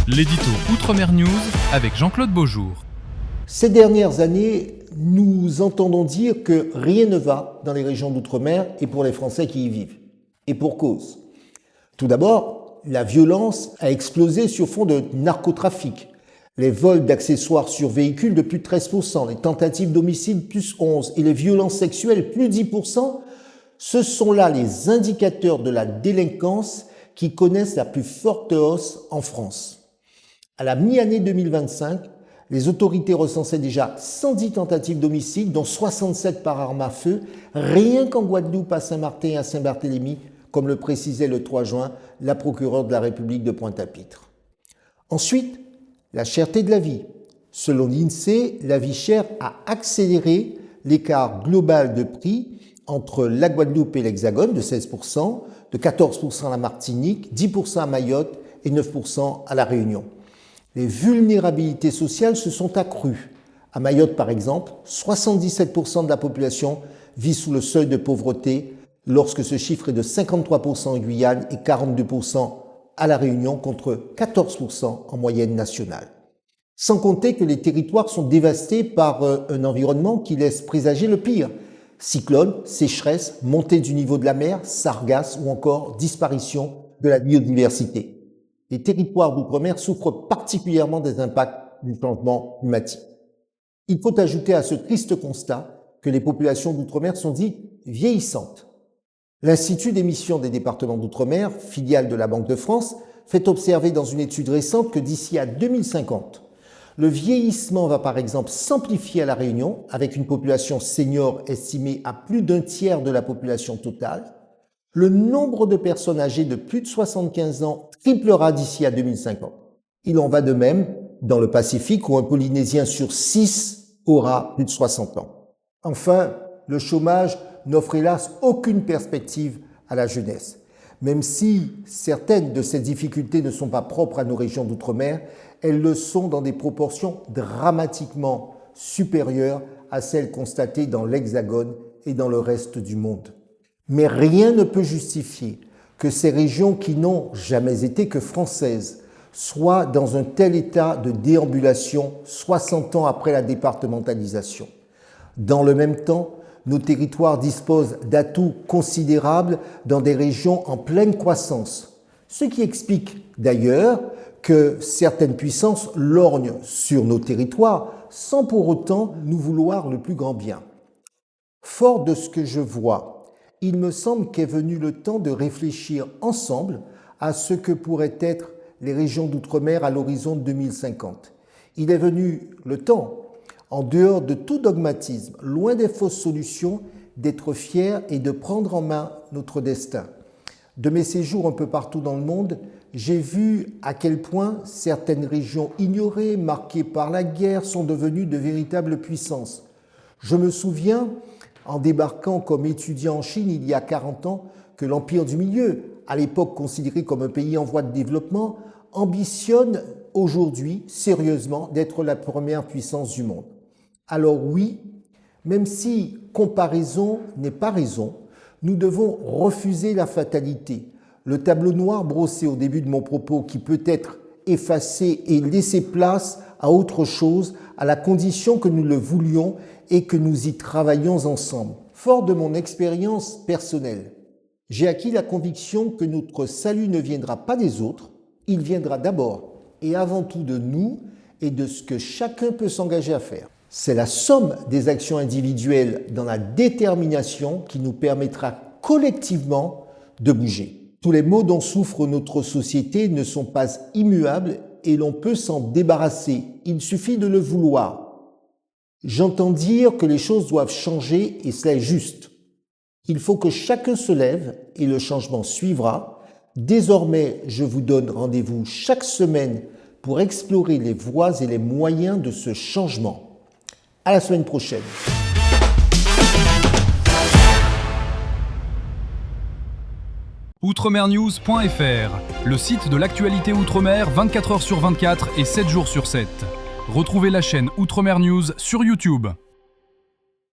L'édito Outre-mer News avec Jean-Claude Beaujour. Ces dernières années, nous entendons dire que rien ne va dans les régions d'outre-mer et pour les Français qui y vivent. Et pour cause. Tout d'abord, la violence a explosé sur fond de narcotrafic. Les vols d'accessoires sur véhicules de plus de 13%, les tentatives d'homicide plus 11% et les violences sexuelles plus 10%, ce sont là les indicateurs de la délinquance qui connaissent la plus forte hausse en France. À la mi-année 2025, les autorités recensaient déjà 110 tentatives d'homicide, dont 67 par arme à feu, rien qu'en Guadeloupe, à Saint-Martin et à Saint-Barthélemy, comme le précisait le 3 juin la procureure de la République de Pointe-à-Pitre. Ensuite, la cherté de la vie. Selon l'INSEE, la vie chère a accéléré l'écart global de prix entre la Guadeloupe et l'Hexagone de 16%, de 14% à la Martinique, 10% à Mayotte et 9% à la Réunion. Les vulnérabilités sociales se sont accrues. À Mayotte, par exemple, 77% de la population vit sous le seuil de pauvreté, lorsque ce chiffre est de 53% en Guyane et 42% à la Réunion, contre 14% en moyenne nationale. Sans compter que les territoires sont dévastés par un environnement qui laisse présager le pire. Cyclones, sécheresse, montée du niveau de la mer, sargasses ou encore disparition de la biodiversité. Les territoires d'outre-mer souffrent particulièrement des impacts du changement climatique. Il faut ajouter à ce triste constat que les populations d'outre-mer sont dites vieillissantes. L'Institut d'émission des départements d'outre-mer, filiale de la Banque de France, fait observer dans une étude récente que d'ici à 2050, le vieillissement va par exemple s'amplifier à La Réunion, avec une population senior estimée à plus d'un tiers de la population totale. Le nombre de personnes âgées de plus de 75 ans triplera d'ici à 2050. Il en va de même dans le Pacifique où un Polynésien sur 6 aura plus de 60 ans. Enfin, le chômage n'offre hélas aucune perspective à la jeunesse. Même si certaines de ces difficultés ne sont pas propres à nos régions d'outre-mer, elles le sont dans des proportions dramatiquement supérieures à celles constatées dans l'Hexagone et dans le reste du monde. Mais rien ne peut justifier que ces régions qui n'ont jamais été que françaises soient dans un tel état de déambulation 60 ans après la départementalisation. Dans le même temps, nos territoires disposent d'atouts considérables dans des régions en pleine croissance, ce qui explique d'ailleurs que certaines puissances lorgnent sur nos territoires sans pour autant nous vouloir le plus grand bien. Fort de ce que je vois, il me semble qu'est venu le temps de réfléchir ensemble à ce que pourraient être les régions d'outre-mer à l'horizon 2050. Il est venu le temps, en dehors de tout dogmatisme, loin des fausses solutions, d'être fiers et de prendre en main notre destin. De mes séjours un peu partout dans le monde, j'ai vu à quel point certaines régions ignorées, marquées par la guerre, sont devenues de véritables puissances. Je me souviens, en débarquant comme étudiant en Chine il y a 40 ans, que l'Empire du Milieu, à l'époque considéré comme un pays en voie de développement, ambitionne aujourd'hui sérieusement d'être la première puissance du monde. Alors oui, même si comparaison n'est pas raison, nous devons refuser la fatalité. Le tableau noir brossé au début de mon propos qui peut être effacé et laisser place à autre chose, à la condition que nous le voulions et que nous y travaillions ensemble. Fort de mon expérience personnelle, j'ai acquis la conviction que notre salut ne viendra pas des autres, il viendra d'abord et avant tout de nous et de ce que chacun peut s'engager à faire. C'est la somme des actions individuelles dans la détermination qui nous permettra collectivement de bouger. Tous les maux dont souffre notre société ne sont pas immuables et l'on peut s'en débarrasser. Il suffit de le vouloir. J'entends dire que les choses doivent changer et cela est juste. Il faut que chacun se lève et le changement suivra. Désormais, je vous donne rendez-vous chaque semaine pour explorer les voies et les moyens de ce changement. À la semaine prochaine. Outremernews.fr, le site de l'actualité Outre-mer 24h sur 24 et 7 jours sur 7. Retrouvez la chaîne Outre-mer News sur YouTube.